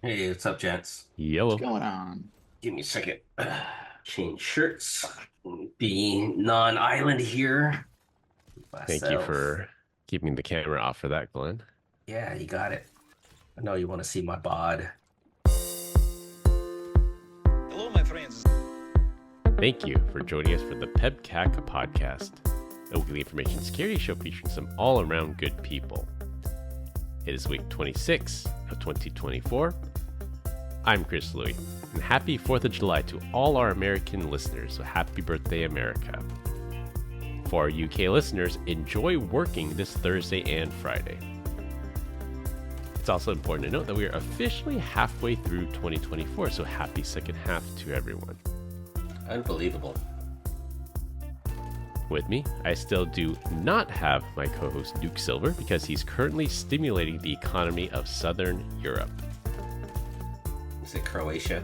Hey, what's up, gents? Yellow. What's going on? Give me a second. Change shirts. Be non-island here. Thank you Myself. for keeping the camera off for that, Glenn. Yeah, you got it. I know you want to see my bod. Hello, my friends. Thank you for joining us for the PEBCAK Podcast, a weekly information security show featuring some all-around good people. It is week 26 of 2024. I'm Chris Louie, and happy 4th of July to all our American listeners, so happy birthday, America. For our UK listeners, enjoy working this Thursday and Friday. It's also important to note that we are officially halfway through 2024, so happy second half to everyone. Unbelievable. With me, I still do not have my co-host Duke Silver because he's currently stimulating the economy of Southern Europe. Is it Croatia?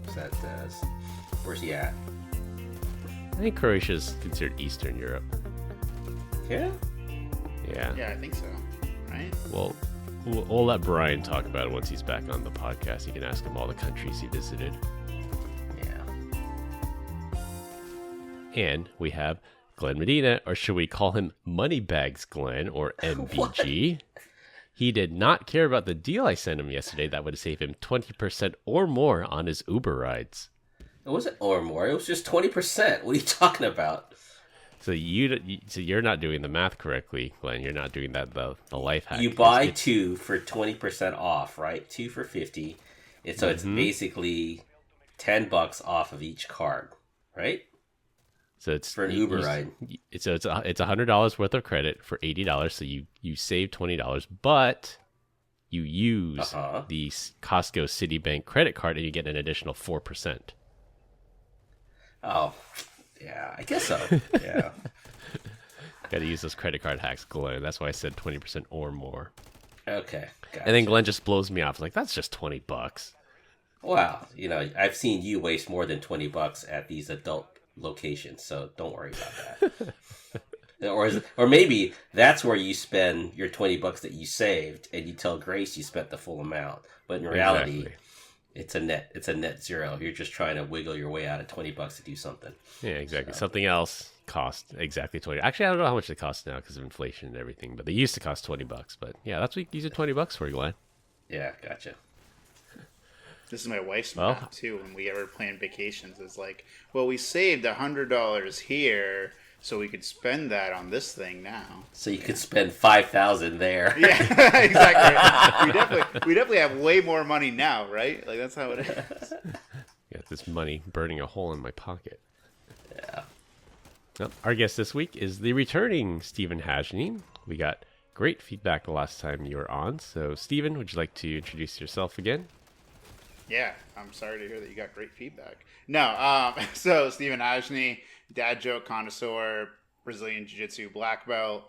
Is that, where's he at? I think Croatia is considered Eastern Europe. Yeah? Yeah. Yeah, I think so. Right? Well, we'll let Brian talk about it once he's back on the podcast. You can ask him all the countries he visited. Yeah. And we have Glenn Medina, or should we call him Moneybags Glenn, or MBG? He did not care about the deal I sent him yesterday that would save him 20% or more on his Uber rides. It wasn't or more. It was just 20%. What are you talking about? So you're not doing the math correctly, Glenn. You're not doing that the life hack. You buy two for 20% off, right? Two for 50. So it's basically $10 off of each card, right? So it's for an Uber ride. It's $100 worth of credit for $80. So you save $20, but you use the Costco Citibank credit card and you get an additional 4%. Oh, yeah, I guess so. Yeah. Got to use those credit card hacks, Glenn. That's why I said 20% or more. Okay. Gotcha. And then Glenn just blows me off. Like, that's just $20. Wow. I've seen you waste more than $20 at these adult locations, so don't worry about that. or maybe that's where you spend your $20 that you saved, and you tell Grace you spent the full amount. But in reality, it's a net zero. You're just trying to wiggle your way out of $20 to do something. Yeah, exactly. So. Something else cost exactly 20. Actually, I don't know how much they cost now because of inflation and everything, but they used to cost $20. But yeah, that's what you use $20 for, Glenn. Yeah, gotcha. This is my wife's math too. When we ever plan vacations, it's like, well, we saved $100 here, so we could spend that on this thing now. So you could spend $5,000 there. Yeah, exactly. We definitely have way more money now, right? Like that's how it is. Got this money burning a hole in my pocket. Yeah. Well, our guest this week is the returning Stephen Hajny. We got great feedback the last time you were on. So, Stephen, would you like to introduce yourself again? Yeah, I'm sorry to hear that you got great feedback. No, so Stephen Hajny, dad joke connoisseur, Brazilian Jiu-Jitsu black belt,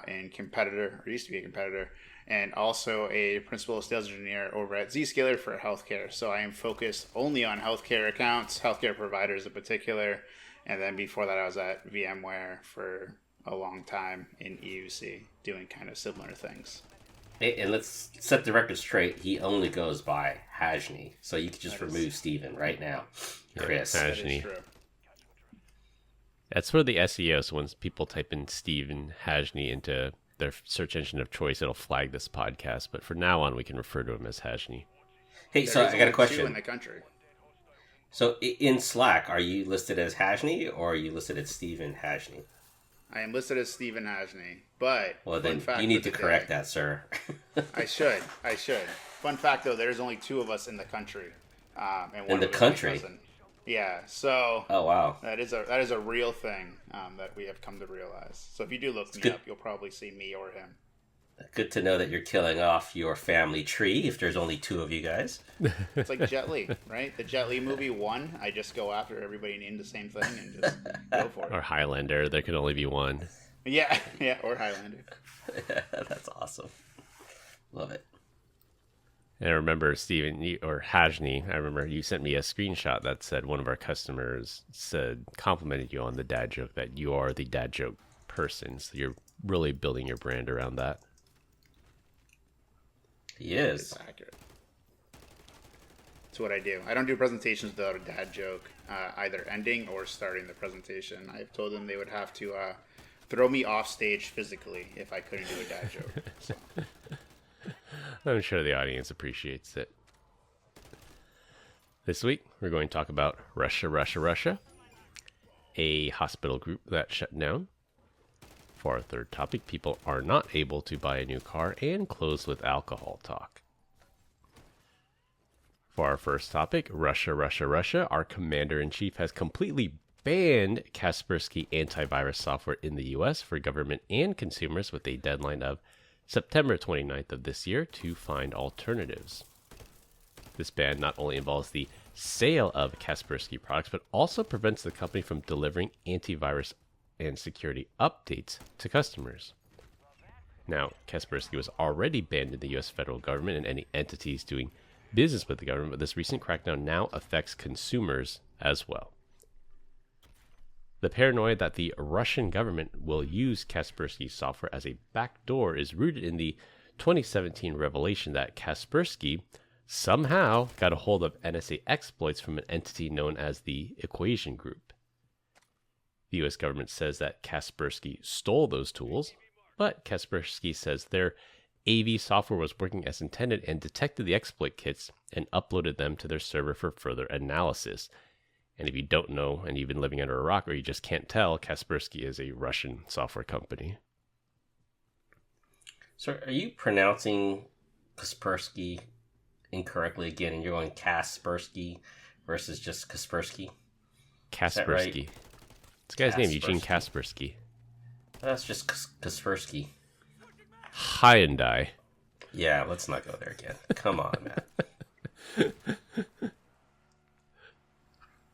and competitor, or used to be a competitor, and also a principal sales engineer over at Zscaler for healthcare. So I am focused only on healthcare accounts, healthcare providers in particular, and then before that I was at VMware for a long time in EUC, doing kind of similar things. And let's set the record straight. He only goes by Hajny, so you could just remove Steven right now. Chris. Hajny. That is true. That's for the SEO. So when people type in Stephen Hajny into their search engine of choice, it'll flag this podcast. But for now on, we can refer to him as Hajny. Hey, so I got a question. In the country. So in Slack, are you listed as Hajny or are you listed as Stephen Hajny? I am listed as Stephen Hajny, but well, then you need to correct that, sir. I should. Fun fact, though, there's only two of us in the country. And one in the country? Yeah, so... Oh, wow. That is a real thing that we have come to realize. So if you do look me up, you'll probably see me or him. Good to know that you're killing off your family tree if there's only two of you guys. It's like Jet Li, right? The Jet Li movie 1, I just go after everybody named the same thing and just go for it. Or Highlander, there can only be one. Yeah, or Highlander. That's awesome. Love it. And I remember, Stephen, or Hajny, I remember you sent me a screenshot that said one of our customers complimented you on the dad joke, that you are the dad joke person. So you're really building your brand around that. He is. It's accurate. It's what I do. I don't do presentations without a dad joke, either ending or starting the presentation. I've told them they would have to throw me off stage physically if I couldn't do a dad joke. So. I'm sure the audience appreciates it. This week, we're going to talk about Russia, a hospital group that shut down. For our third topic, people are not able to buy a new car, and close with alcohol talk. For our first topic, Russia, our commander-in-chief has completely banned Kaspersky antivirus software in the U.S. for government and consumers with a deadline of September 29th of this year to find alternatives. This ban not only involves the sale of Kaspersky products, but also prevents the company from delivering antivirus and security updates to customers. Now, Kaspersky was already banned in the U.S. federal government and any entities doing business with the government, but this recent crackdown now affects consumers as well. The paranoia that the Russian government will use Kaspersky software as a backdoor is rooted in the 2017 revelation that Kaspersky somehow got a hold of NSA exploits from an entity known as the Equation Group. The U.S. government says that Kaspersky stole those tools, but Kaspersky says their AV software was working as intended and detected the exploit kits and uploaded them to their server for further analysis. And if you don't know, and you've been living under a rock, or you just can't tell, Kaspersky is a Russian software company. So are you pronouncing Kaspersky incorrectly again, and you're going Kaspersky versus just Kaspersky? Kaspersky. Right? This guy's name, Eugene Kaspersky. That's just Kaspersky. Hyundai. Yeah, let's not go there again. Come on, man.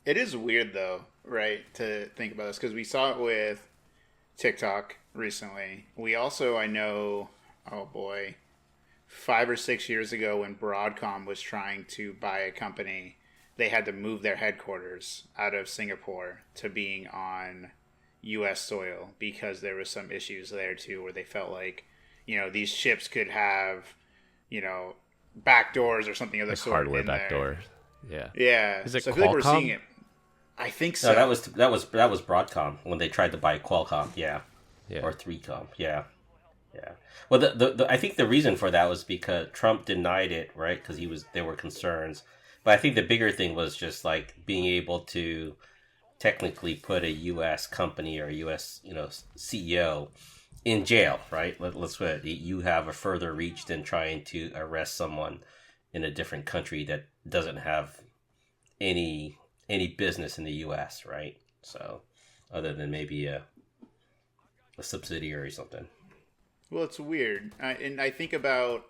It is weird, though, right, to think about this, because we saw it with TikTok recently. We also, I know, 5 or 6 years ago when Broadcom was trying to buy a company, they had to move their headquarters out of Singapore to being on U.S. soil because there was some issues there, too, where they felt like, these chips could have, backdoors or something of the sort. Hardware backdoor. Yeah. Yeah. Is it so I Qualcomm? feel like we're seeing it. I think so. No, that was Broadcom when they tried to buy Qualcomm. Yeah. Or 3Com. Yeah. Well, I think the reason for that was because Trump denied it, right? Because there were concerns. But I think the bigger thing was just like being able to technically put a U.S. company or a U.S. CEO in jail, right? Let's put it. You have a further reach than trying to arrest someone in a different country that doesn't have any business in the U.S., right? So, other than maybe a subsidiary or something. Well, it's weird, and I think about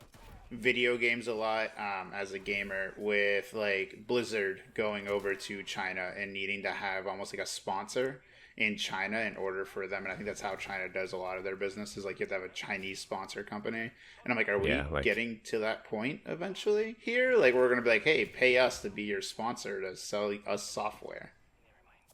video games a lot as a gamer, with like Blizzard going over to China and needing to have almost like a sponsor in China in order for them, and I think that's how China does a lot of their business, is like you have to have a Chinese sponsor company. And I'm like, are we getting to that point eventually here? Like, we're gonna be like, hey, pay us to be your sponsor to sell us software.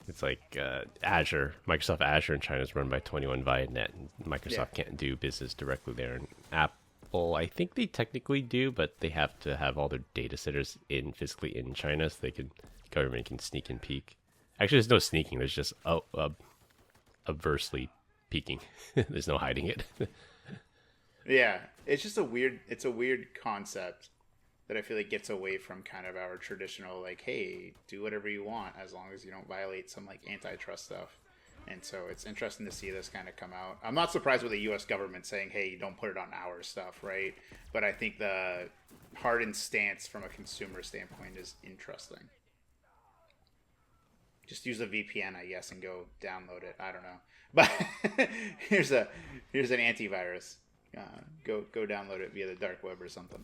It's like Azure. Microsoft Azure in China is run by 21 Vietnet. Microsoft can't do business directly there. And Apple, I think they technically do, but they have to have all their data centers physically in China, so government can sneak and peek. Actually, there's no sneaking. There's just aversely peeking. There's no hiding it. Yeah, it's just a weird concept that I feel like gets away from kind of our traditional, like, hey, do whatever you want as long as you don't violate some like antitrust stuff. And so it's interesting to see this kind of come out. I'm not surprised with the U.S. government saying, hey, don't put it on our stuff, right? But I think the hardened stance from a consumer standpoint is interesting. Just use a VPN, I guess, and go download it. I don't know. But here's an antivirus. Go download it via the dark web or something.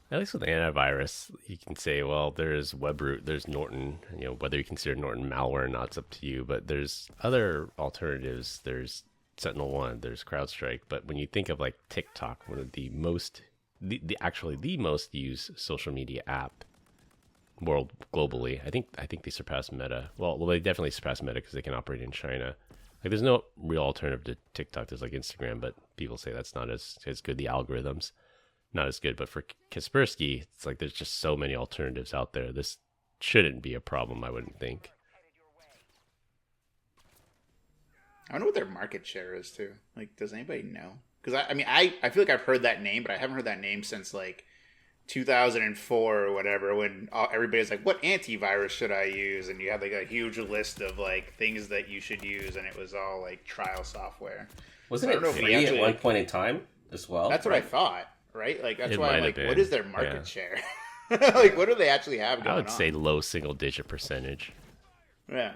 At least with antivirus, you can say, well, there's WebRoot, there's Norton. Whether you consider Norton malware or not, it's up to you. But there's other alternatives. There's SentinelOne, there's CrowdStrike. But when you think of like TikTok, one of the most used social media app globally, I think they surpass Meta. Well, they definitely surpass Meta because they can operate in China. Like, there's no real alternative to TikTok. There's like Instagram, but people say that's not as good, the algorithms. not as good. But for Kaspersky, it's like there's just so many alternatives out there. This shouldn't be a problem, I wouldn't think. I wonder what their market share is too. Like, does anybody know? Because I feel like I've heard that name, but I haven't heard that name since like 2004 or whatever, when everybody's like, what antivirus should I use? And you had like a huge list of like things that you should use, and it was all like trial software. Wasn't it free at one point in time as well? That's what I thought, right? Like, that's why I'm like, been. What is their market share? Like, what do they actually have going on? I would say low single-digit percentage. Yeah.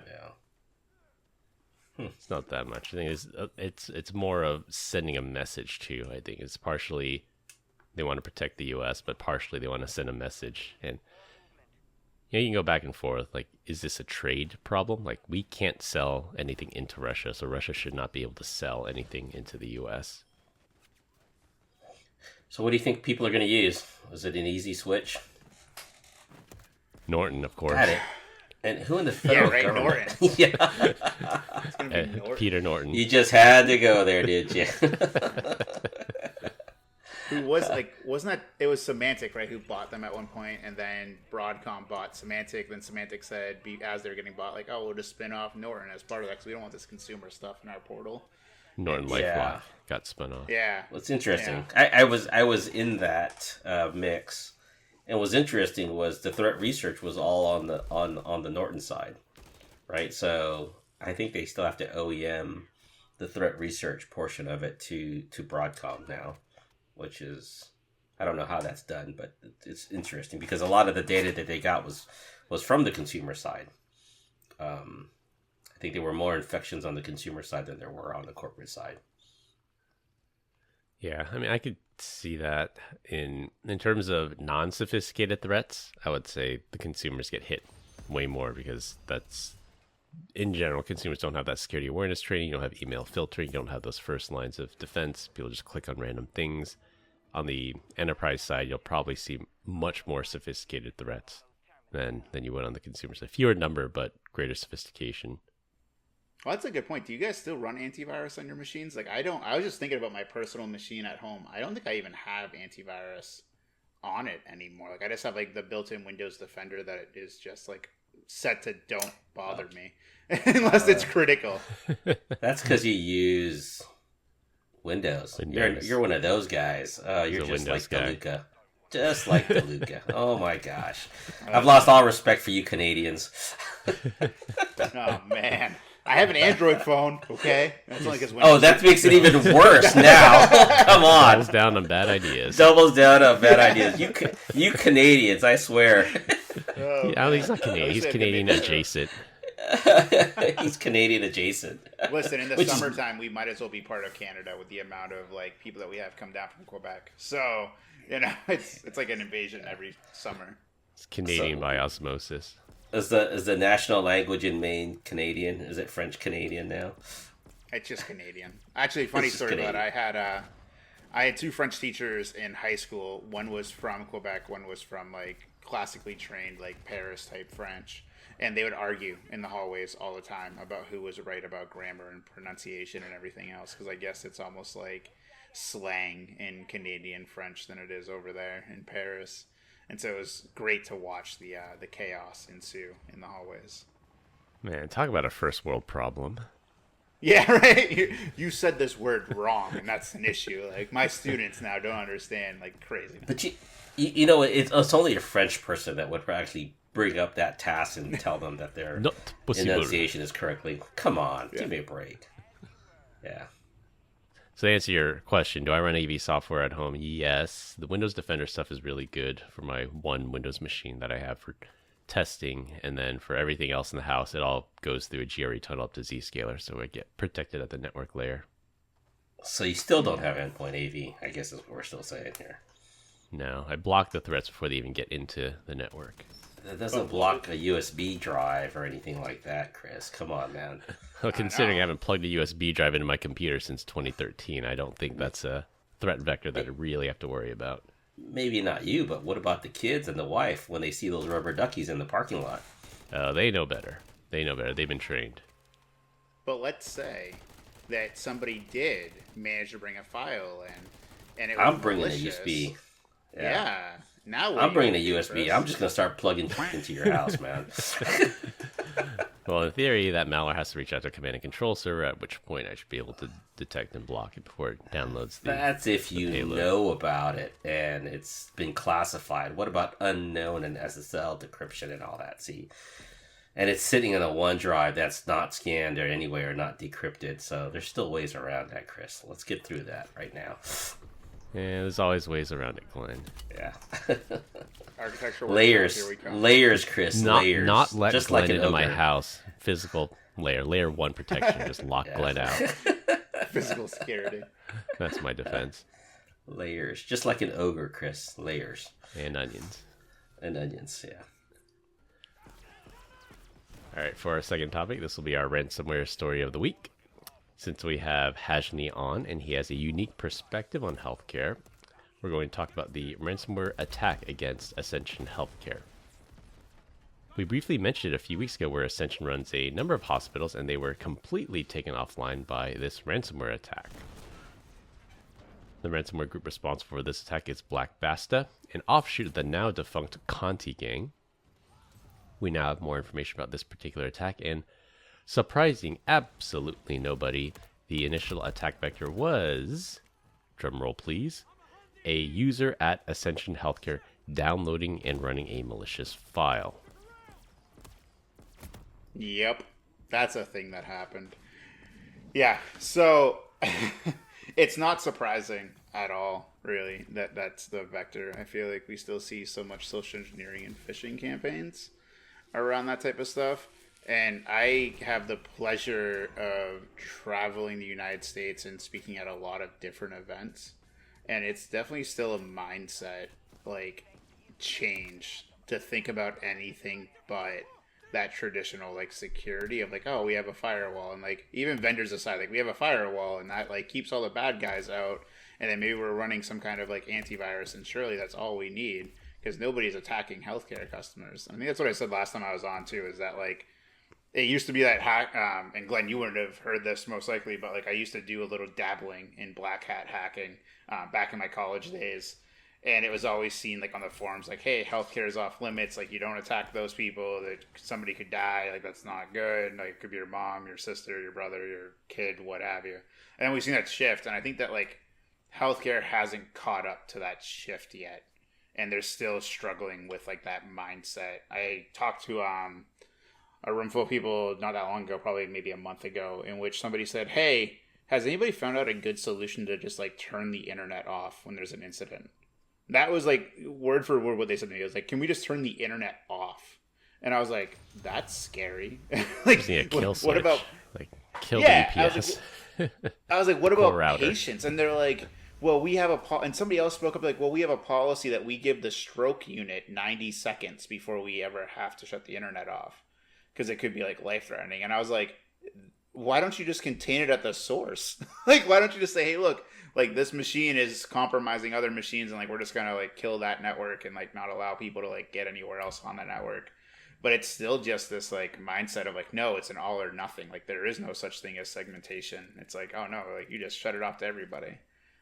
It's not that much. I think it's more of sending a message too. I think it's partially they want to protect the U.S., but partially they want to send a message. And you can go back and forth. Like, is this a trade problem? Like, we can't sell anything into Russia, so Russia should not be able to sell anything into the U.S. So what do you think people are going to use? Is it an easy switch? Norton, of course. Got it. And who in the federal government? Norton. Yeah. It's gonna be Norton. Peter Norton. You just had to go there, did you? Who was like, wasn't that, it was Symantec, right, who bought them at one point, and then Broadcom bought Symantec, then Symantec said, as they're getting bought, like, oh, we'll just spin off Norton as part of that, because we don't want this consumer stuff in our portal. Norton LifeLock got spun off. Yeah. What's interesting, I was in that mix, and what's interesting was the threat research was all on the Norton side, right? So I think they still have to OEM the threat research portion of it to Broadcom now, which is, I don't know how that's done, but it's interesting because a lot of the data that they got was from the consumer side. I think there were more infections on the consumer side than there were on the corporate side. Yeah, I mean, I could see that in terms of non-sophisticated threats. I would say the consumers get hit way more because that's, in general, consumers don't have that security awareness training. You don't have email filtering. You don't have those first lines of defense. People just click on random things. On the enterprise side, you'll probably see much more sophisticated threats than you would on the consumer side. Fewer number, but greater sophistication. Well, that's a good point. Do you guys still run antivirus on your machines? Like, I don't. I was just thinking about my personal machine at home. I don't think I even have antivirus on it anymore. Like, I just have like the built-in Windows Defender that it is just like set to don't bother me unless it's critical. That's because you use Windows. You're one of those guys. You're just like DeLuca. Just like DeLuca. Oh my gosh. I've lost all respect for you Canadians. Oh man. I have an Android phone, okay? That's only because that makes it even worse now. Come on. Doubles down on bad ideas. Doubles down on bad ideas. You Canadians, I swear. He's not Canadian. He's Canadian adjacent. He's Canadian adjacent. Listen, in the summertime, we might as well be part of Canada with the amount of like people that we have come down from Quebec. So, it's like an invasion every summer. It's Canadian by osmosis. Is the national language in Maine Canadian? Is it French Canadian now? It's just Canadian. Actually, funny story about it. I had two French teachers in high school. One was from Quebec. One was from like classically trained like Paris type French. And they would argue in the hallways all the time about who was right about grammar and pronunciation and everything else. Because I guess it's almost like slang in Canadian French than it is over there in Paris. And so it was great to watch the chaos ensue in the hallways. Man, talk about a first world problem. Yeah, right? You said this word wrong, and that's an issue. Like, my students now don't understand, like, crazy. But it's only a French person that would actually bring up that task and tell them that their enunciation is correctly. Come on, give me a break. Yeah. So to answer your question, do I run AV software at home? Yes. The Windows Defender stuff is really good for my one Windows machine that I have for testing. And then for everything else in the house, it all goes through a GRE tunnel up to Zscaler. So I get protected at the network layer. So you still don't have endpoint AV, I guess is what we're still saying here. No, I block the threats before they even get into the network. That doesn't block a USB drive or anything like that, Chris. Come on, man. Well, considering I haven't plugged a USB drive into my computer since 2013, I don't think that's a threat vector that I really have to worry about. Maybe not you, but what about the kids and the wife when they see those rubber duckies in the parking lot? They know better. They've been trained. But let's say that somebody did manage to bring a file in, and it was I'm bringing malicious. a USB. Yeah. Now I'm bringing a USB. I'm just gonna start plugging into your house, man. Well, in theory, that malware has to reach out to a command and control server, at which point I should be able to detect and block it before it downloads the That's if you payload. know about it and it's been classified. What about unknown and SSL decryption and all that? See, and it's sitting in a OneDrive that's not scanned or anywhere, not decrypted. So there's still ways around that, Chris. Let's get through that right now. Yeah, there's always ways around it, Glenn. Yeah. Architectural Layers, here we come. layers, Chris. Layers. Not let just Glenn like an into my ogre. house. Physical layer 1 protection. Just lock Glenn out. Physical security. That's my defense. Layers, just like an ogre, Chris. Layers And onions. and onions. Yeah. All right, for our second topic, this will be our ransomware story of the week. Since we have Hajni on and he has a unique perspective on healthcare, we're going to talk about the ransomware attack against Ascension Healthcare. We briefly mentioned it a few weeks ago where Ascension runs a number of hospitals and they were completely taken offline by this ransomware attack. The ransomware group responsible for this attack is Black Basta, an offshoot of the now defunct Conti gang. We now have more information about this particular attack, and surprising absolutely nobody, the initial attack vector was, drumroll please, a user at Ascension Healthcare downloading and running a malicious file. Yep. That's a thing that happened. Yeah, so it's not surprising at all, really, that that's the vector. I feel like we still see so much social engineering and phishing campaigns around that type of stuff. And I have the pleasure of traveling the United States and speaking at a lot of different events. And it's definitely still a mindset, like, change to think about anything but that traditional, like, security of, like, oh, we have a firewall. And, like, even vendors aside, like, we have a firewall and that, like, keeps all the bad guys out. And then maybe we're running some kind of, like, antivirus, and surely that's all we need because nobody's attacking healthcare customers. I think that's what I said last time I was on, too, is that, like, it used to be that hack, and Glenn, you wouldn't have heard this most likely, but like I used to do a little dabbling in black hat hacking back in my college days, and it was always seen like on the forums, like, hey, healthcare is off limits, like you don't attack those people, that somebody could die, like that's not good, like it could be your mom, your sister, your brother, your kid, what have you. And we've seen that shift, and I think that like healthcare hasn't caught up to that shift yet, and they're still struggling with like that mindset. I talked to a room full of people not that long ago, probably maybe a month ago, in which somebody said, hey, has anybody found out a good solution to just like turn the internet off when there's an incident? That was like word for word what they said to me. It was like, can we just turn the internet off? And I was like, that's scary. Like, what about like kill the UPS? I was like, what about router. patients? And they're like, well, we have and somebody else spoke up like, well, we have a policy that we give the stroke unit 90 seconds before we ever have to shut the internet off, because it could be like life-threatening. And I was like, why don't you just contain it at the source? Like, why don't you just say, hey, look, like this machine is compromising other machines, and like we're just gonna like kill that network and like not allow people to like get anywhere else on the network. But it's still just this like mindset of like, no, it's an all or nothing. Like there is no such thing as segmentation. It's like, oh no, like you just shut it off to everybody.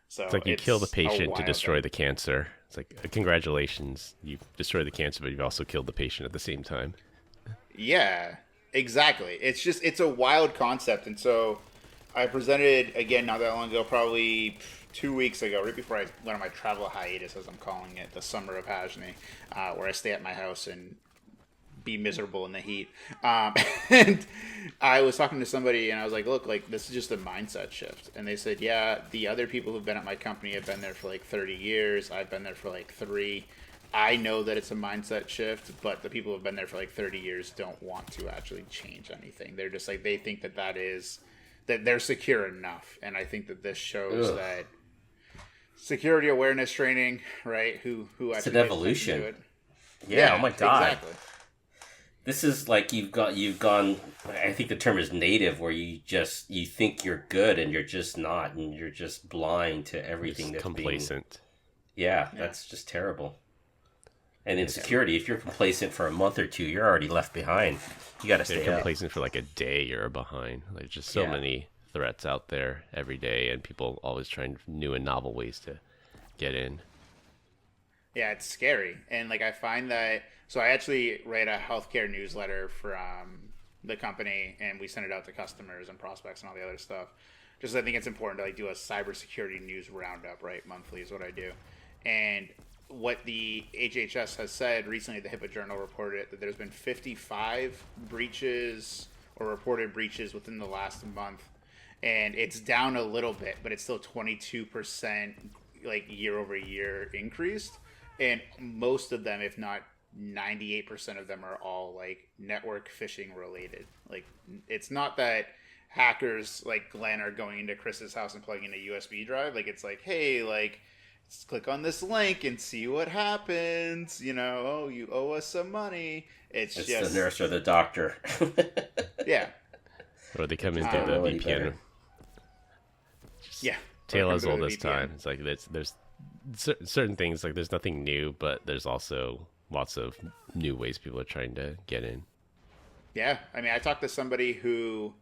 So it's like you kill the patient to destroy the cancer. It's like, congratulations, you've destroyed the cancer, but you've also killed the patient at the same time. Yeah, exactly. It's a wild concept. And so I presented again not that long ago, probably 2 weeks ago, right before I went on my travel hiatus, as I'm calling it, the summer of Hajni, where I stay at my house and be miserable in the heat. And I was talking to somebody and I was like, look, like this is just a mindset shift. And they said, yeah, the other people who've been at my company have been there for like 30 years. I've been there for like 3. I know that it's a mindset shift, but the people who have been there for like 30 years don't want to actually change anything. They're just like, they think that that they're secure enough. And I think that this shows that security awareness training, right? Who It's actually an evolution. do it. Yeah, oh my God. Exactly. This is like you've gone, I think the term is native, where you think you're good and you're just not, and you're just blind to everything that's complacent. Yeah, that's just terrible. And in security, if you're complacent for a month or two, you're already left behind. You got to stay up. Complacent for like a day, you're behind. There's just so many threats out there every day, and people always trying new and novel ways to get in. Yeah, it's scary. And like I find that so I actually write a healthcare newsletter for the company, and we send it out to customers and prospects and all the other stuff. Just I think it's important to like do a cybersecurity news roundup, right? Monthly is what I do. And what the HHS has said recently, the HIPAA Journal reported it, that there's been 55 breaches or reported breaches within the last month. And it's down a little bit, but it's still 22% like year over year increased. And most of them, if not 98% of them, are all like network phishing related. Like it's not that hackers like Glenn are going into Chris's house and plugging in a USB drive. Like it's like, hey, like let's click on this link and see what happens. You know, oh, you owe us some money. It's just the nurse or the doctor. Yeah. Or they come in through the VPN. Yeah. Tale as old as time. It's like there's certain things, like there's nothing new, but there's also lots of new ways people are trying to get in. Yeah. I mean, I talked to somebody who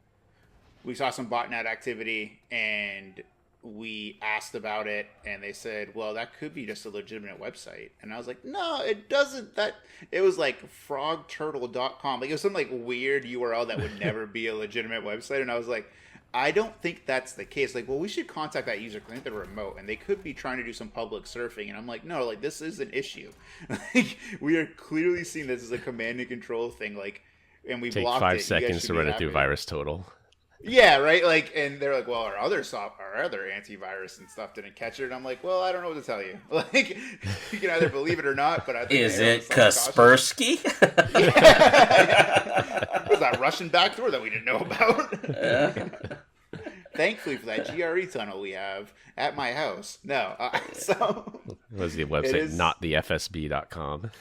we saw some botnet activity and we asked about it, and they said, well, that could be just a legitimate website. And I was like, no, it doesn't. That it was like frogturtle.com. Like it was some like weird URL that would never be a legitimate website. And I was like, I don't think that's the case. Like, well, we should contact that user because I think they're remote and they could be trying to do some public surfing. And I'm like, no, like this is an issue. Like we are clearly seeing this as a command and control thing. Like, and we take blocked 5 it. seconds to run it through VirusTotal. Yeah, right. Like, and they're like, well, our other antivirus and stuff didn't catch it. And I'm like, well, I don't know what to tell you. Like, you can either believe it or not. But I think is it Kaspersky? Was that Russian backdoor that we didn't know about? Thankfully for that GRE tunnel we have at my house. No, so was the website not the FSB.com?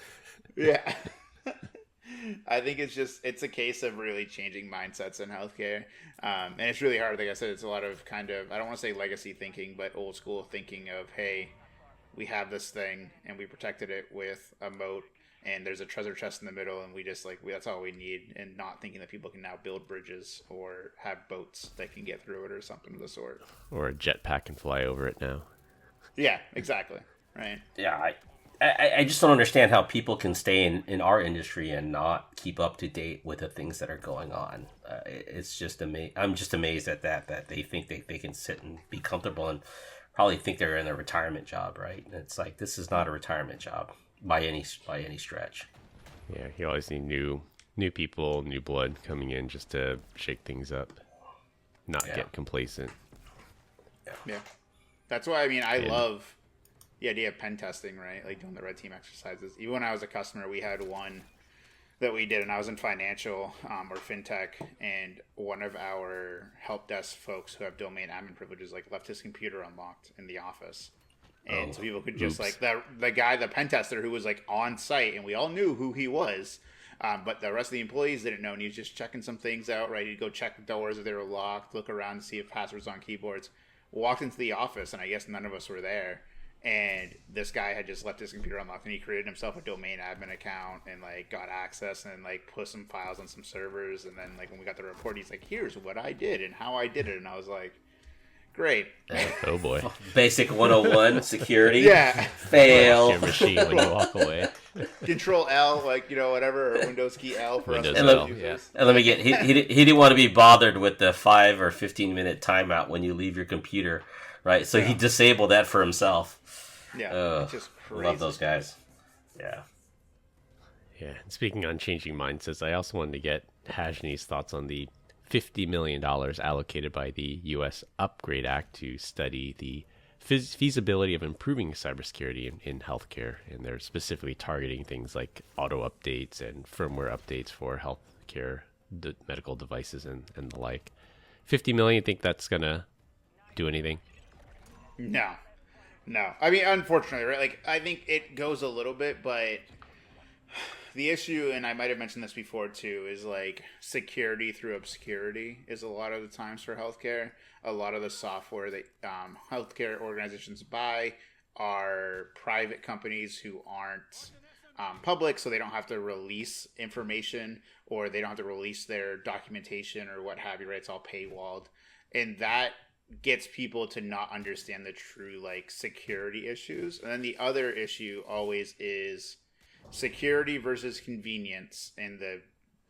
Yeah. I think it's a case of really changing mindsets in healthcare. And it's really hard. Like I said, it's a lot of kind of, I don't want to say legacy thinking, but old school thinking of, hey, we have this thing and we protected it with a moat and there's a treasure chest in the middle and we just like, that's all we need, and not thinking that people can now build bridges or have boats that can get through it or something of the sort. Or a jetpack and fly over it now. Yeah, exactly. Right. Yeah, I just don't understand how people can stay in our industry and not keep up to date with the things that are going on. It's just I'm just amazed at that they think they can sit and be comfortable and probably think they're in a retirement job, right? And it's like, this is not a retirement job by any stretch. Yeah, you always need new people, new blood coming in just to shake things up, not get complacent. Yeah. That's why, I mean, I love the idea of pen testing, right? Like doing the red team exercises. Even when I was a customer, we had one that we did, and I was in financial or fintech, and one of our help desk folks who have domain admin privileges like left his computer unlocked in the office. And so people could just like the guy, the pen tester who was like on site, and we all knew who he was. But the rest of the employees didn't know, and he was just checking some things out, right? He'd go check the doors if they were locked, look around to see if passwords on keyboards. Walked into the office, and I guess none of us were there. And this guy had just left his computer unlocked, and he created himself a domain admin account and like got access and like put some files on some servers. And then like when we got the report, he's like, "Here's what I did and how I did it." And I was like, "Great." Oh boy. Basic 101 security. Yeah. Fail. Your machine when you walk away. Control L, like, you know, whatever, or Windows key L for Windows us. L, yeah. And let me get, he didn't want to be bothered with the 5 or 15 minute timeout when you leave your computer, right? So he disabled that for himself. Yeah, it's just crazy. Love those guys. Yeah. Yeah. And speaking on changing mindsets, I also wanted to get Hajni's thoughts on the $50 million allocated by the U.S. Upgrade Act to study the feasibility of improving cybersecurity in healthcare. And they're specifically targeting things like auto updates and firmware updates for healthcare medical devices and the like. 50 million, you think that's going to do anything? No. I mean, unfortunately, right? Like, I think it goes a little bit, but the issue, and I might have mentioned this before too, is like security through obscurity is a lot of the times for healthcare. A lot of the software that healthcare organizations buy are private companies who aren't public, so they don't have to release information, or they don't have to release their documentation or what have you, right? It's all paywalled. And that gets people to not understand the true like security issues. And then the other issue always is security versus convenience, and the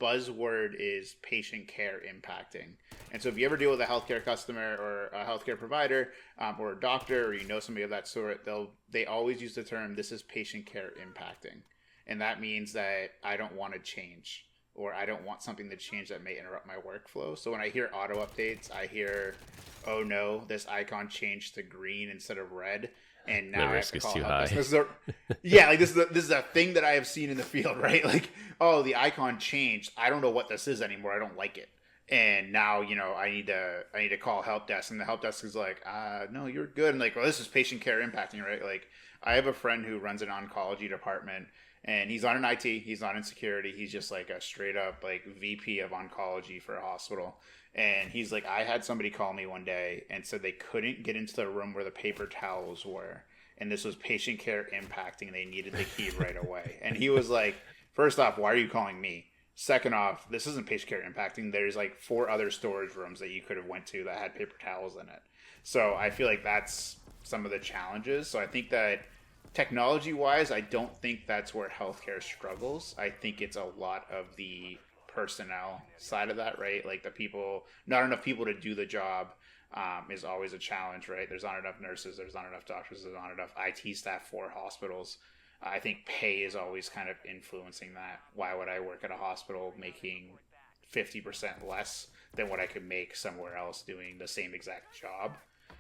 buzzword is patient care impacting. And so if you ever deal with a healthcare customer or a healthcare provider or a doctor, or you know somebody of that sort, they always use the term, this is patient care impacting. And that means that I don't want to change, or I don't want something to change that may interrupt my workflow. So when I hear auto updates, I hear, oh no, this icon changed to green instead of red, and now the I risk have to is call too help high. desk. This is a thing that I have seen in the field, right? Like, oh, the icon changed. I don't know what this is anymore. I don't like it. And now, I need to call help desk, and the help desk is like, no, you're good. And like, well, this is patient care impacting, right? Like, I have a friend who runs an oncology department, and he's not in IT, he's not in security, he's just like a straight up like VP of oncology for a hospital. And he's like, I had somebody call me one day and said they couldn't get into the room where the paper towels were, and this was patient care impacting, they needed the key right away. And he was like, first off, why are you calling me? Second off, this isn't patient care impacting. There's like 4 other storage rooms that you could have went to that had paper towels in it. So I feel like that's some of the challenges. So I think that technology-wise, I don't think that's where healthcare struggles. I think it's a lot of the personnel side of that, right? Like the people, not enough people to do the job is always a challenge, right? There's not enough nurses, there's not enough doctors, there's not enough IT staff for hospitals. I think pay is always kind of influencing that. Why would I work at a hospital making 50% less than what I could make somewhere else doing the same exact job?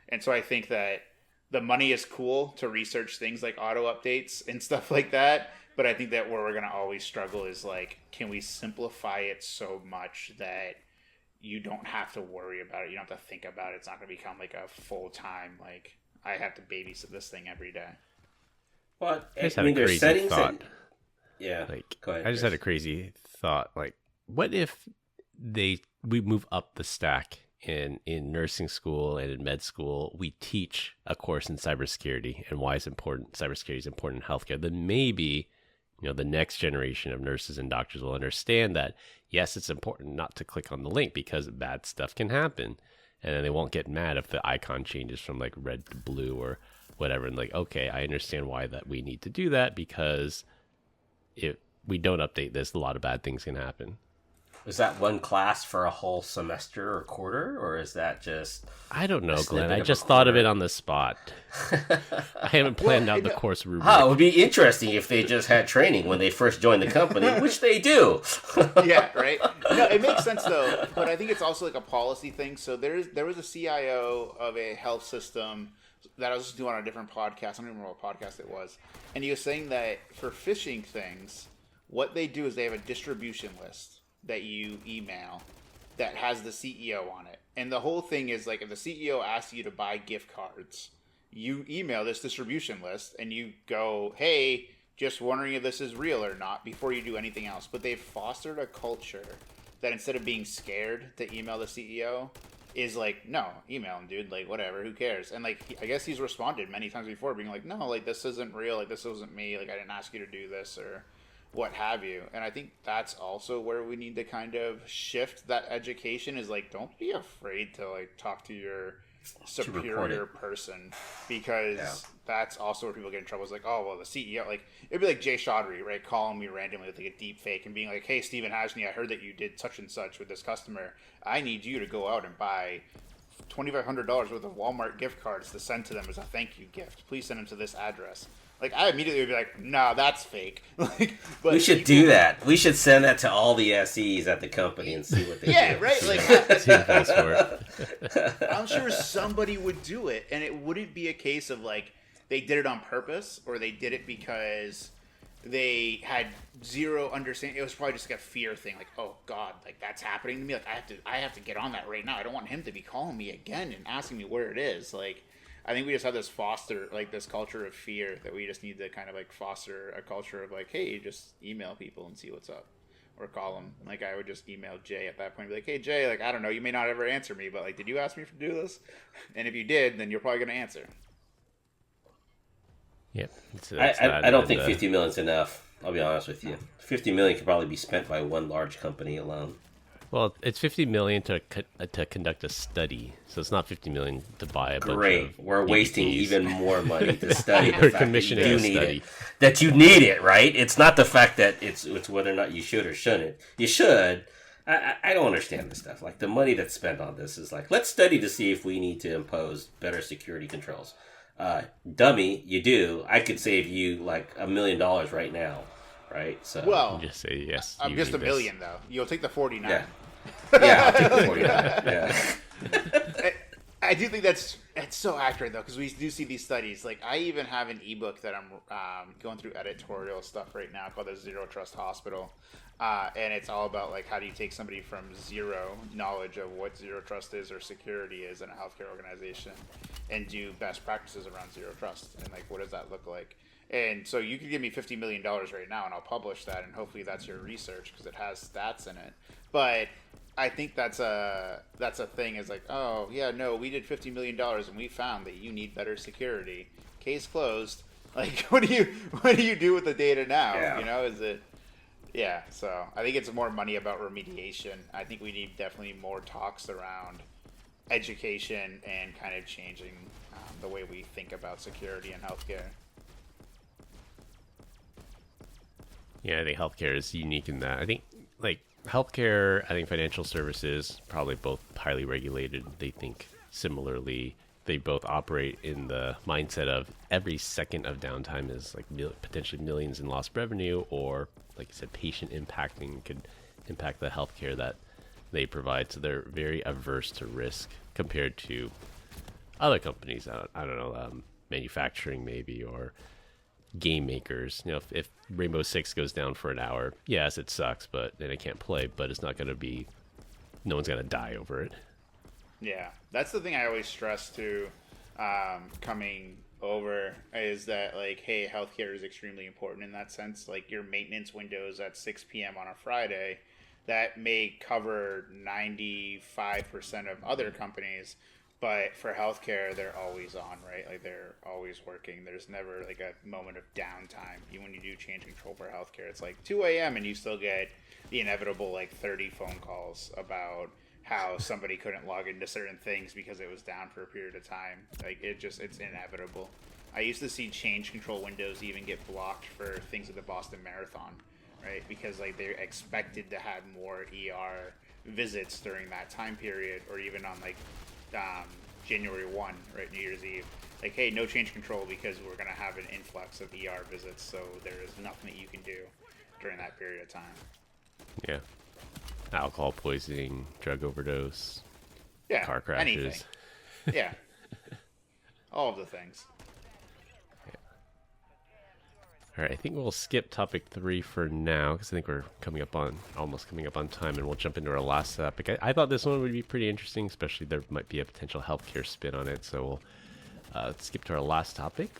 And so I think that the money is cool to research things like auto updates and stuff like that. But I think that where we're going to always struggle is like, can we simplify it so much that you don't have to worry about it? You don't have to think about it. It's not going to become like a full-time, like, I have to babysit this thing every day. Well, I just had a crazy thought. Yeah. Like, go ahead. I just had a crazy thought. Like, what if we move up the stack in nursing school and in med school? We teach a course in cybersecurity and why it's important. Cybersecurity is important in healthcare. Then maybe, the next generation of nurses and doctors will understand that, yes, it's important not to click on the link because bad stuff can happen. And then they won't get mad if the icon changes from like red to blue or whatever. And like, okay, I understand why that we need to do that, because if we don't update this, a lot of bad things can happen. Is that one class for a whole semester or quarter, or is that just... I don't know, Glenn. I just thought of it on the spot. I haven't planned out the course rubric. It would be interesting if they just had training when they first joined the company, which they do. Yeah, right? No, it makes sense, though. But I think it's also like a policy thing. So there was a CIO of a health system that I was doing on a different podcast. I don't remember what podcast it was. And he was saying that for phishing things, what they do is they have a distribution list that you email that has the CEO on it. And the whole thing is like, if the CEO asks you to buy gift cards, you email this distribution list and you go, hey, just wondering if this is real or not, before you do anything else. But they've fostered a culture that instead of being scared to email the CEO, is like, no, email him, dude, like, whatever, who cares? And like, I guess he's responded many times before being like, no, like, this isn't real, like, this wasn't me, like, I didn't ask you to do this, or what have you. And I think that's also where we need to kind of shift that education, is like, don't be afraid to like talk to your superior person, because that's also where people get in trouble. It's like, oh, well, the CEO, like, it'd be like Jay Chaudhry, right, calling me randomly with like a deep fake and being like, hey, Stephen Hajny, I heard that you did such and such with this customer. I need you to go out and buy $2,500 worth of Walmart gift cards to send to them as a thank you gift. Please send them to this address. Like, I immediately would be like, nah, that's fake. Like, but we should do that. We should send that to all the SEs at the company and see what they do. Yeah, right? Like, I'm sure somebody would do it, and it wouldn't be a case of, like, they did it on purpose, or they did it because they had zero understanding. It was probably just like a fear thing, like, oh, God, like, that's happening to me. Like, I have to get on that right now. I don't want him to be calling me again and asking me where it is. Like, I think we just have this this culture of fear that we just need to kind of like foster a culture of like, hey, just email people and see what's up, or call them. Like, I would just email Jay at that point, and be like, hey, Jay, like, I don't know, you may not ever answer me, but like, did you ask me to do this? And if you did, then you're probably going to answer. Yep. I don't think 50 million is enough. I'll be honest with you. 50 million could probably be spent by one large company alone. Well, it's 50 million to conduct a study, so it's not 50 million to buy a bunch Great. of We're wasting DVDs. even more money to study the We're fact that you commissioning do a need study. it. That you need it, right? It's not the fact that it's whether or not you should or shouldn't. You should. I don't understand this stuff. Like, the money that's spent on this is like, let's study to see if we need to impose better security controls. Dummy, you do. I could save you like $1 million right now, right? So Well, Just say yes. I'm you just need $1 this. million though. You'll take the 49. yeah, I'll take the 49. Yeah. I do think it's so accurate though, because we do see these studies. Like, I even have an ebook that I'm going through editorial stuff right now called the Zero Trust Hospital, and it's all about like how do you take somebody from zero knowledge of what zero trust is or security is in a healthcare organization, and do best practices around zero trust, and like what does that look like. And so you could give me $50 million right now, and I'll publish that, and hopefully that's your research because it has stats in it. But I think that's a thing. Is like, oh yeah, no, we did $50 million and we found that you need better security. Case closed. Like, what do you do with the data now? Yeah. You know, is it? Yeah. So I think it's more money about remediation. I think we need definitely more talks around education and kind of changing the way we think about security in healthcare. Yeah, I think healthcare is unique in that. I think, like, healthcare, I think financial services, probably both highly regulated. They think similarly. They both operate in the mindset of every second of downtime is like potentially millions in lost revenue, or, like you said, patient impacting could impact the healthcare that they provide. So they're very averse to risk compared to other companies. I don't know, manufacturing maybe, or game makers. You know, if Rainbow Six goes down for an hour, yes, it sucks, but then I can't play. But it's not going to be, no one's going to die over it. Yeah, that's the thing I always stress to coming over is that, like, hey, healthcare is extremely important in that sense. Like, your maintenance windows at 6 p.m. on a Friday, that may cover 95% of other companies. But for healthcare, they're always on, right? Like, they're always working. There's never like a moment of downtime. Even when you do change control for healthcare, it's like 2 a.m. and you still get the inevitable like 30 phone calls about how somebody couldn't log into certain things because it was down for a period of time. Like, it's inevitable. I used to see change control windows even get blocked for things at the Boston Marathon, right? Because like they're expected to have more ER visits during that time period, or even on like January 1, right, New Year's Eve. Like, hey, no change control because we're going to have an influx of ER visits, so there is nothing that you can do during that period of time. Yeah. Alcohol poisoning, drug overdose, Yeah, car crashes. anything. Yeah. All of the things. All right, I think we'll skip topic 3 for now because I think we're almost coming up on time, and we'll jump into our last topic. I thought this one would be pretty interesting, especially there might be a potential healthcare spin on it. So we'll skip to our last topic.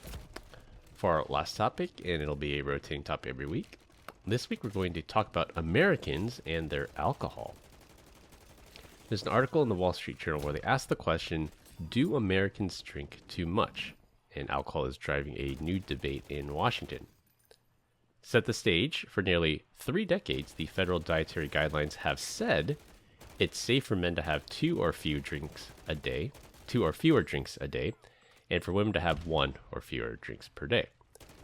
For our last topic, and it'll be a rotating topic every week. This week we're going to talk about Americans and their alcohol. There's an article in the Wall Street Journal where they ask the question, do Americans drink too much? And alcohol is driving a new debate in Washington. Set the stage. For nearly 3 decades, the federal dietary guidelines have said it's safe for men to have 2 or fewer drinks a day, and for women to have 1 or fewer drinks per day.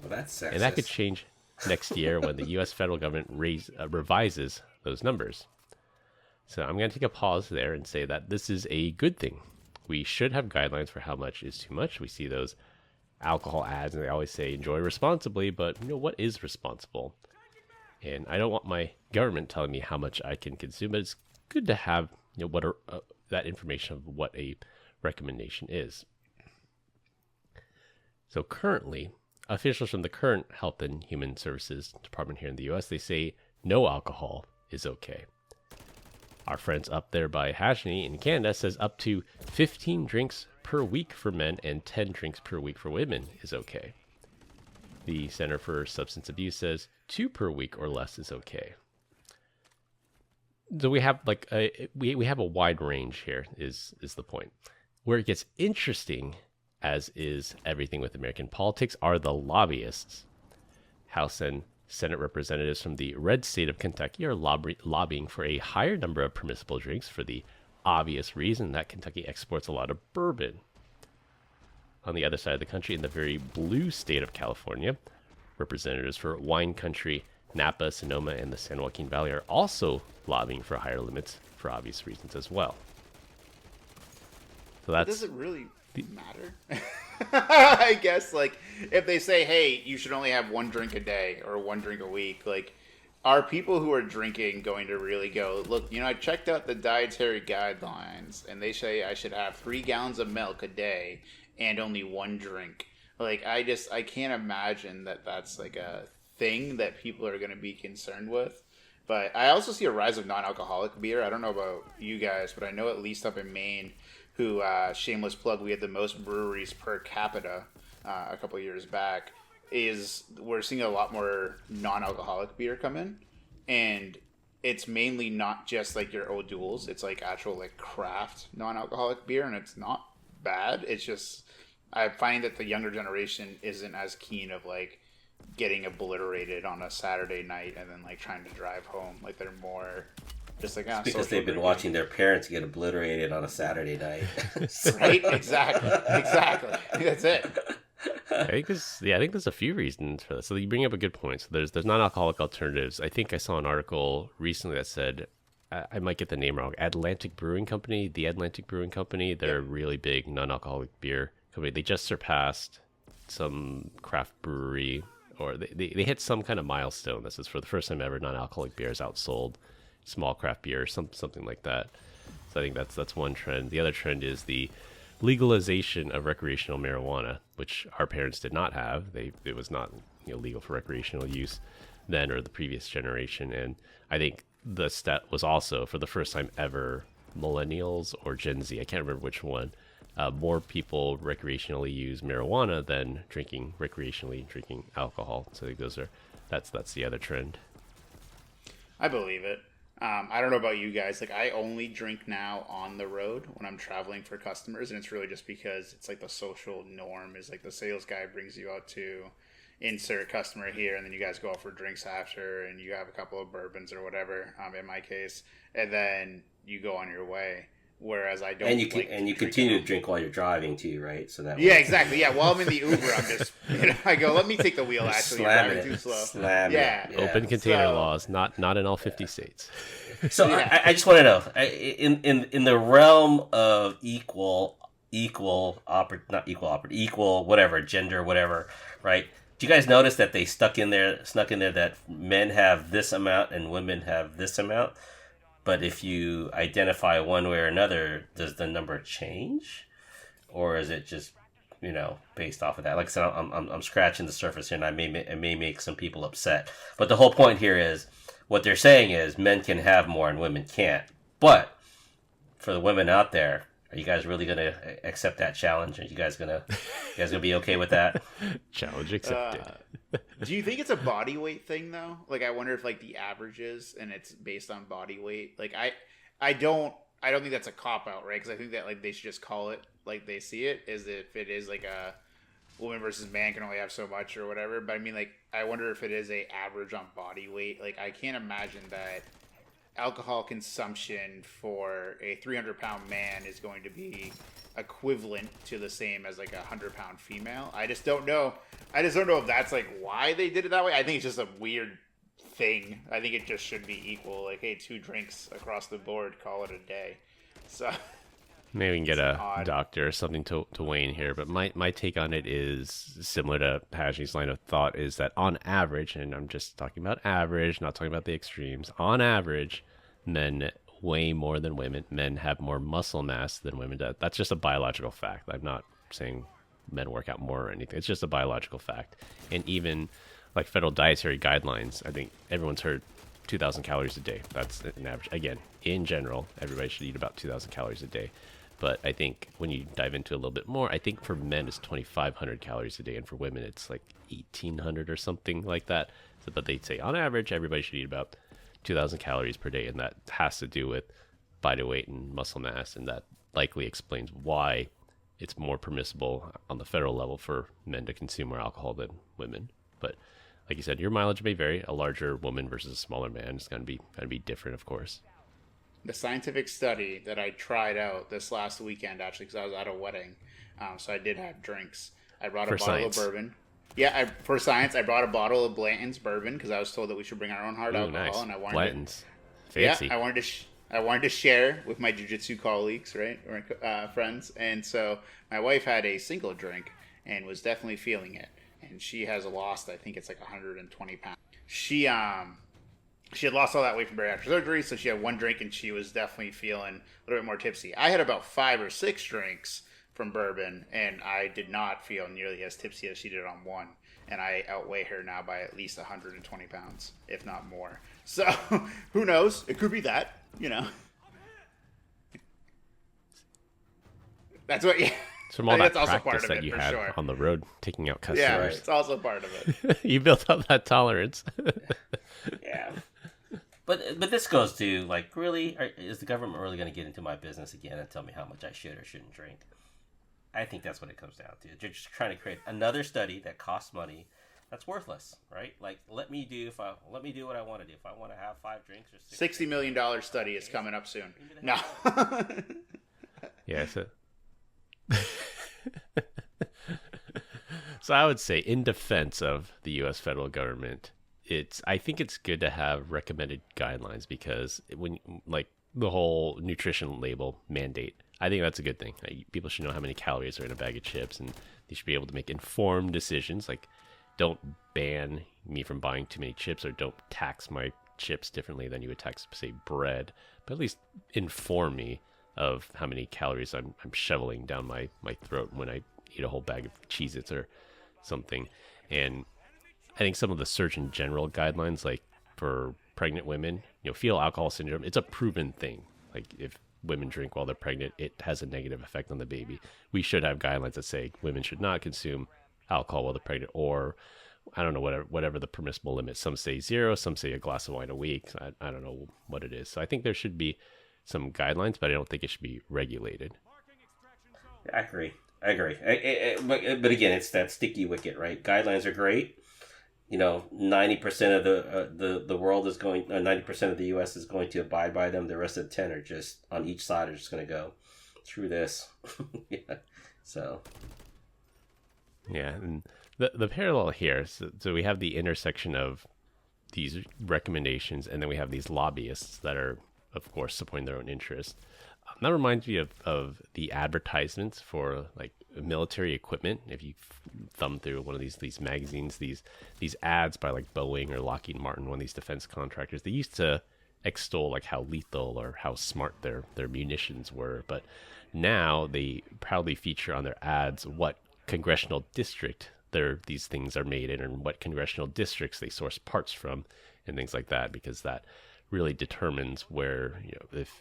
Well, that's sexist. And that could change next year when the U.S. federal government revises those numbers. So I'm going to take a pause there and say that this is a good thing. We should have guidelines for how much is too much. We see those alcohol ads, and they always say enjoy responsibly, but what is responsible? And I don't want my government telling me how much I can consume, but it's good to have that information of what a recommendation is. So currently, officials from the current Health and Human Services Department here in the U.S., they say no alcohol is okay. Our friends up there by Hashni in Canada says up to 15 drinks per week for men and 10 drinks per week for women is okay. The Center for Substance Abuse says 2 per week or less is okay. So we have we have a wide range here is the point. Where it gets interesting, as is everything with American politics, are the lobbyists. House and Senate representatives from the red state of Kentucky are lobbying for a higher number of permissible drinks for the obvious reason that Kentucky exports a lot of bourbon. On the other side of the country, in the very blue state of California, representatives for wine country Napa, Sonoma, and the San Joaquin Valley are also lobbying for higher limits for obvious reasons as well. So that's... Does it really matter? I guess, like, if they say, hey, you should only have one drink a day or one drink a week, like, are people who are drinking going to really go, look, I checked out the dietary guidelines, and they say I should have 3 gallons of milk a day and only one drink. Like, I can't imagine that that's, like, a thing that people are going to be concerned with. But I also see a rise of non-alcoholic beer. I don't know about you guys, but I know at least up in Maine, who, shameless plug, we had the most breweries per capita a couple of years back, we're seeing a lot more non-alcoholic beer come in. And it's mainly not just like your O'Doul's. It's like actual like craft non-alcoholic beer, and it's not bad. It's just, I find that the younger generation isn't as keen of like getting obliterated on a Saturday night and then like trying to drive home. Like they're more just like because they've been watching their parents get obliterated on a Saturday night. Right? Exactly. That's it. I think there's a few reasons for this. So you bring up a good point. So there's non-alcoholic alternatives. I think I saw an article recently that said, I might get the name wrong, the Atlantic Brewing Company. They're a really big non-alcoholic beer company. They just surpassed some craft brewery, or they hit some kind of milestone. This is for the first time ever non-alcoholic beer is outsold small craft beer, something like that. So I think that's one trend. The other trend is the legalization of recreational marijuana, which our parents did not have. It was not legal for recreational use then or the previous generation. And I think the stat was also, for the first time ever, millennials or Gen Z, I can't remember which one, more people recreationally use marijuana than recreationally drinking alcohol. So I think that's the other trend. I believe it. I don't know about you guys. Like, I only drink now on the road when I'm traveling for customers, and it's really just because it's like the social norm is like the sales guy brings you out to insert customer here, and then you guys go out for drinks after, and you have a couple of bourbons or whatever, in my case, and then you go on your way. Whereas I don't. And you continue to drink while you're driving too, right? So that. Yeah, exactly. Yeah, while I'm in the Uber, I'm just I go, let me take the wheel. Actually, you're driving too slow. Yeah. Open container laws, not in all 50 states. So yeah. I just want to know, in the realm of equal whatever gender whatever, right? Do you guys notice that they snuck in there that men have this amount and women have this amount? But if you identify one way or another, does the number change, or is it just based off of that? Like I said, I'm scratching the surface here, and it may make some people upset. But the whole point here is what they're saying is men can have more and women can't. But for the women out there, are you guys really gonna accept that challenge? Are you guys gonna be okay with that? Challenge accepted. Do you think it's a body weight thing though? Like, I wonder if like the averages and it's based on body weight. Like, I don't think that's a cop out, right? Because I think that like they should just call it like they see it, as if it is like a woman versus man can only have so much or whatever. But I mean, like, I wonder if it is a average on body weight. Like, I can't imagine that alcohol consumption for a 300-pound man is going to be equivalent to the same as like a 100-pound female. I just don't know if that's like why they did it that way. I think it's just a weird thing. I think it just should be equal. Like, hey, 2 drinks across the board, call it a day. So maybe we can get a doctor or something to weigh in here. But my take on it is similar to Hajni's line of thought, is that on average, and I'm just talking about average, not talking about the extremes, on average, men weigh more than women. Men have more muscle mass than women do. That's just a biological fact. I'm not saying men work out more or anything. It's just a biological fact. And even like federal dietary guidelines, I think everyone's heard 2,000 calories a day. That's an average. Again, in general, everybody should eat about 2,000 calories a day. But I think when you dive into it a little bit more, I think for men it's 2,500 calories a day, and for women it's like 1,800 or something like that. So, but they say on average everybody should eat about 2,000 calories per day, and that has to do with body weight and muscle mass, and that likely explains why it's more permissible on the federal level for men to consume more alcohol than women. But like you said, your mileage may vary. A larger woman versus a smaller man is going to be different, of course. The scientific study that I tried out this last weekend, actually, because I was at a wedding, so I did have drinks. I brought a bottle of bourbon. Yeah, for science, I brought a bottle of Blanton's bourbon because I was told that we should bring our own hard alcohol, nice. And I wanted Blanton's. Fancy. Yeah, I wanted to share with my jiu-jitsu colleagues, right, or friends, and so my wife had a single drink and was definitely feeling it, and she has lost, I think it's like 120 pounds. She had lost all that weight from bariatric surgery, so she had one drink and she was definitely feeling a little bit more tipsy. I had about 5 or 6 drinks from bourbon, and I did not feel nearly as tipsy as she did on one. And I outweigh her now by at least 120 pounds, if not more. So, who knows? It could be that, That's what, yeah. It's from all that practice that you had on the road, taking out customers. Yeah, it's also part of it. You built up that tolerance. Yeah. But this goes to, like, really, is the government really going to get into my business again and tell me how much I should or shouldn't drink? I think that's what it comes down to. They're just trying to create another study that costs money that's worthless, right? Like, let me do what I want to do. If I want to have 5 drinks or $60 million study is coming up soon. No. Yeah, so I would say, in defense of the U.S. federal government, I think it's good to have recommended guidelines, because when, like, the whole nutrition label mandate, I think that's a good thing. People should know how many calories are in a bag of chips, and they should be able to make informed decisions. Like, don't ban me from buying too many chips, or don't tax my chips differently than you would tax, say, bread, but at least inform me of how many calories I'm shoveling down my throat when I eat a whole bag of Cheez-Its or something. And I think some of the Surgeon General guidelines, like for pregnant women, fetal alcohol syndrome, it's a proven thing. Like, if women drink while they're pregnant, it has a negative effect on the baby. We should have guidelines that say women should not consume alcohol while they're pregnant, or I don't know, whatever the permissible limit. Some say 0, some say a glass of wine a week. I don't know what it is. So I think there should be some guidelines, but I don't think it should be regulated. I agree. But again, it's that sticky wicket, right? Guidelines are great. 90% of the world is going, 90% of the U.S. is going to abide by them. The rest of the 10 are just on each side, are just going to go through this. Yeah. So. Yeah, and the parallel here. So we have the intersection of these recommendations, and then we have these lobbyists that are, of course, supporting their own interests. That reminds me of the advertisements for, like, military equipment. If you thumb through one of these magazines, these ads by, like, Boeing or Lockheed Martin, one of these defense contractors, they used to extol, like, how lethal or how smart their munitions were. But now they proudly feature on their ads what congressional district these things are made in, and what congressional districts they source parts from, and things like that, because that really determines where,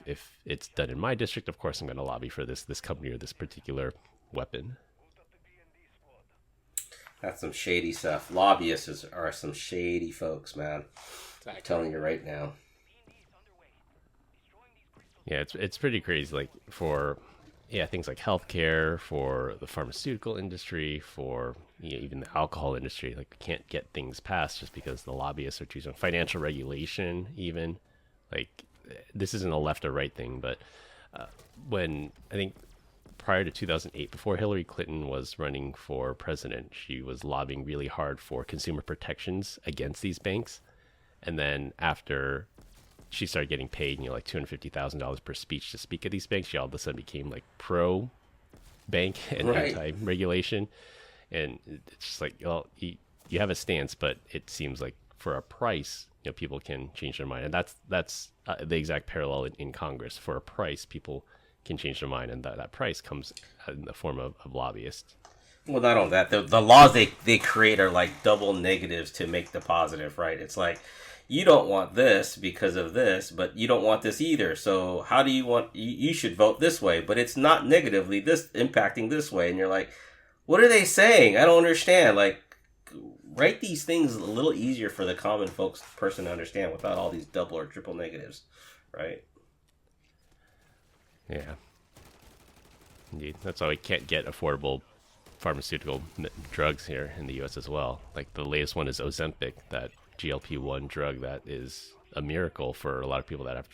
if it's done in my district, of course I'm going to lobby for this company or this particular weapon. That's some shady stuff. Lobbyists are some shady folks, man. I'm telling you right now. Yeah, it's pretty crazy. Like, for things like healthcare, for the pharmaceutical industry, for even the alcohol industry, like, we can't get things passed just because the lobbyists are choosing financial regulation. Even, like, this isn't a left or right thing, but when, I think, prior to 2008, before Hillary Clinton was running for president, she was lobbying really hard for consumer protections against these banks. And then after she started getting paid, like $250,000 per speech to speak at these banks, she all of a sudden became, like, pro bank and anti-regulation. And it's just like, well, you have a stance, but it seems like for a price, people can change their mind. And that's the exact parallel in Congress. For a price, people can change their mind, and that price comes in the form of lobbyists. Well, not only that, the laws they create are like double negatives to make the positive, right? It's like, you don't want this because of this, but you don't want this either. So how do you want, you should vote this way, but it's not negatively this impacting this way. And you're like, what are they saying? I don't understand. Like, write these things a little easier for the common person to understand without all these double or triple negatives, right? Yeah. Indeed. That's why we can't get affordable pharmaceutical drugs here in the U.S. as well. Like the latest one is Ozempic, that GLP-1 drug that is a miracle for a lot of people that are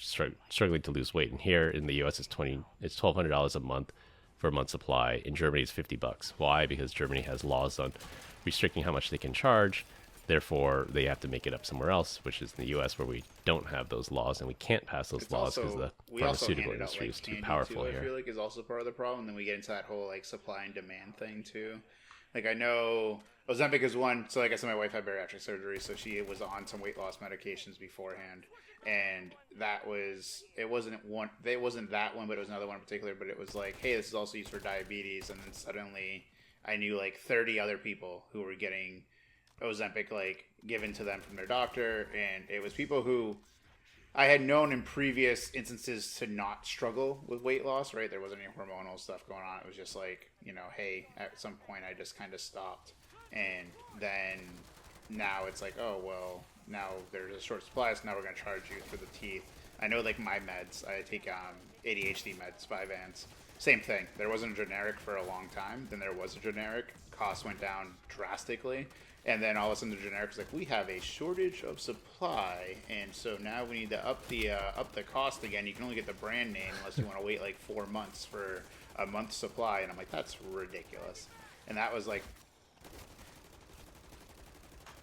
struggling to lose weight. And here in the U.S. it's $1,200 a month for a month's supply. In Germany it's $50. Why? Because Germany has laws on restricting how much they can charge. Therefore, they have to make it up somewhere else, which is in the U.S. where we don't have those laws and we can't pass those laws because the pharmaceutical industry is too powerful here. I feel like is also part of the problem. Then we get into that whole like supply and demand thing too. Like I know Ozempic is one. So like I said, my wife had bariatric surgery, so she was on some weight loss medications beforehand, and that was it wasn't that one, but it was another one in particular. But it was like, hey, this is also used for diabetes, and then suddenly I knew like 30 other people who were getting Ozempic like given to them from their doctor, and it was people who I had known in previous instances to not struggle with weight loss, right? There wasn't any hormonal stuff going on. It was just like, hey, at some point I just kind of stopped, and then now it's like, oh well, now there's a short supply, so now we're going to charge you for the teeth. I know like my meds, I take ADHD meds, Vyvanse. Same thing. There wasn't a generic for a long time. Then there was a generic. Costs went down drastically. And then all of a sudden the generic is like, we have a shortage of supply, and so now we need to up the cost again. You can only get the brand name unless you want to wait like 4 months for a month's supply. And I'm like, that's ridiculous. And that was like,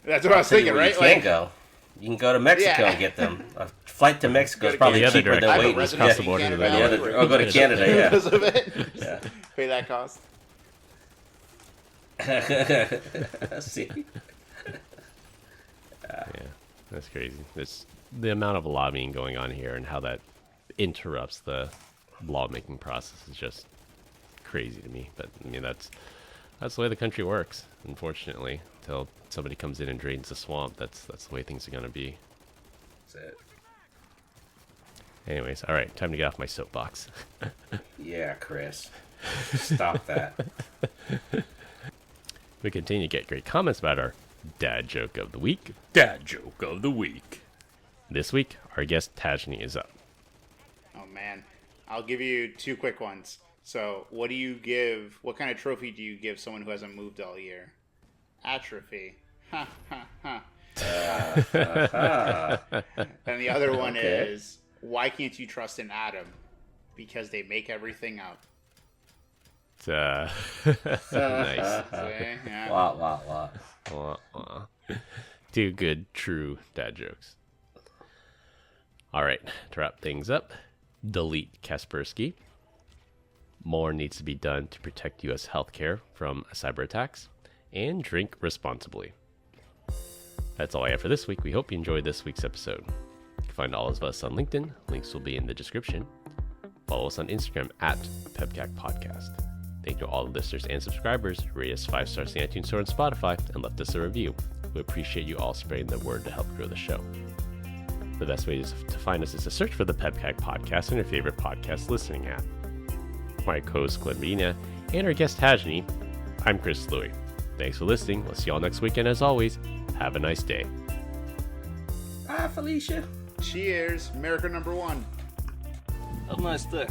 that's what I was thinking, right? You can go to Mexico and get them. A flight to Mexico is probably cheaper than waiting across the border to or go to Canada. Yeah. Pay that cost. See. Yeah, that's crazy. There's the amount of lobbying going on here and how that interrupts the lawmaking process is just crazy to me. But I mean, that's the way the country works, unfortunately. Until somebody comes in and drains the swamp, that's the way things are going to be. That's it. Anyways, all right, time to get off my soapbox. Yeah, Chris. Stop that. We continue to get great comments about our dad joke of the week. Dad joke of the week. This week, our guest Tajni is up. Oh man, I'll give you 2 quick ones. So, what kind of trophy do you give someone who hasn't moved all year? Atrophy. Ha ha ha. And the other one is, why can't you trust an atom? Because they make everything up. Nice. Yeah. Wah. Wah. 2 good, true dad jokes. All right, to wrap things up, delete Kaspersky. More needs to be done to protect U.S. healthcare from cyber attacks, and drink responsibly. That's all I have for this week. We hope you enjoyed this week's episode. You can find all of us on LinkedIn. Links will be in the description. Follow us on Instagram at PEBCAK Podcast. Thank you to all the listeners and subscribers. Rate us 5 stars in the iTunes Store and Spotify, and left us a review. We appreciate you all spreading the word to help grow the show. The best way to find us is to search for the PEBCAK Podcast on your favorite podcast listening app. For my co-host Glenn Medina and our guest Tajni, I'm Chris Louie. Thanks for listening. We'll see y'all next week, and as always, have a nice day. Bye, Felicia. Cheers. America #1. Have a nice day.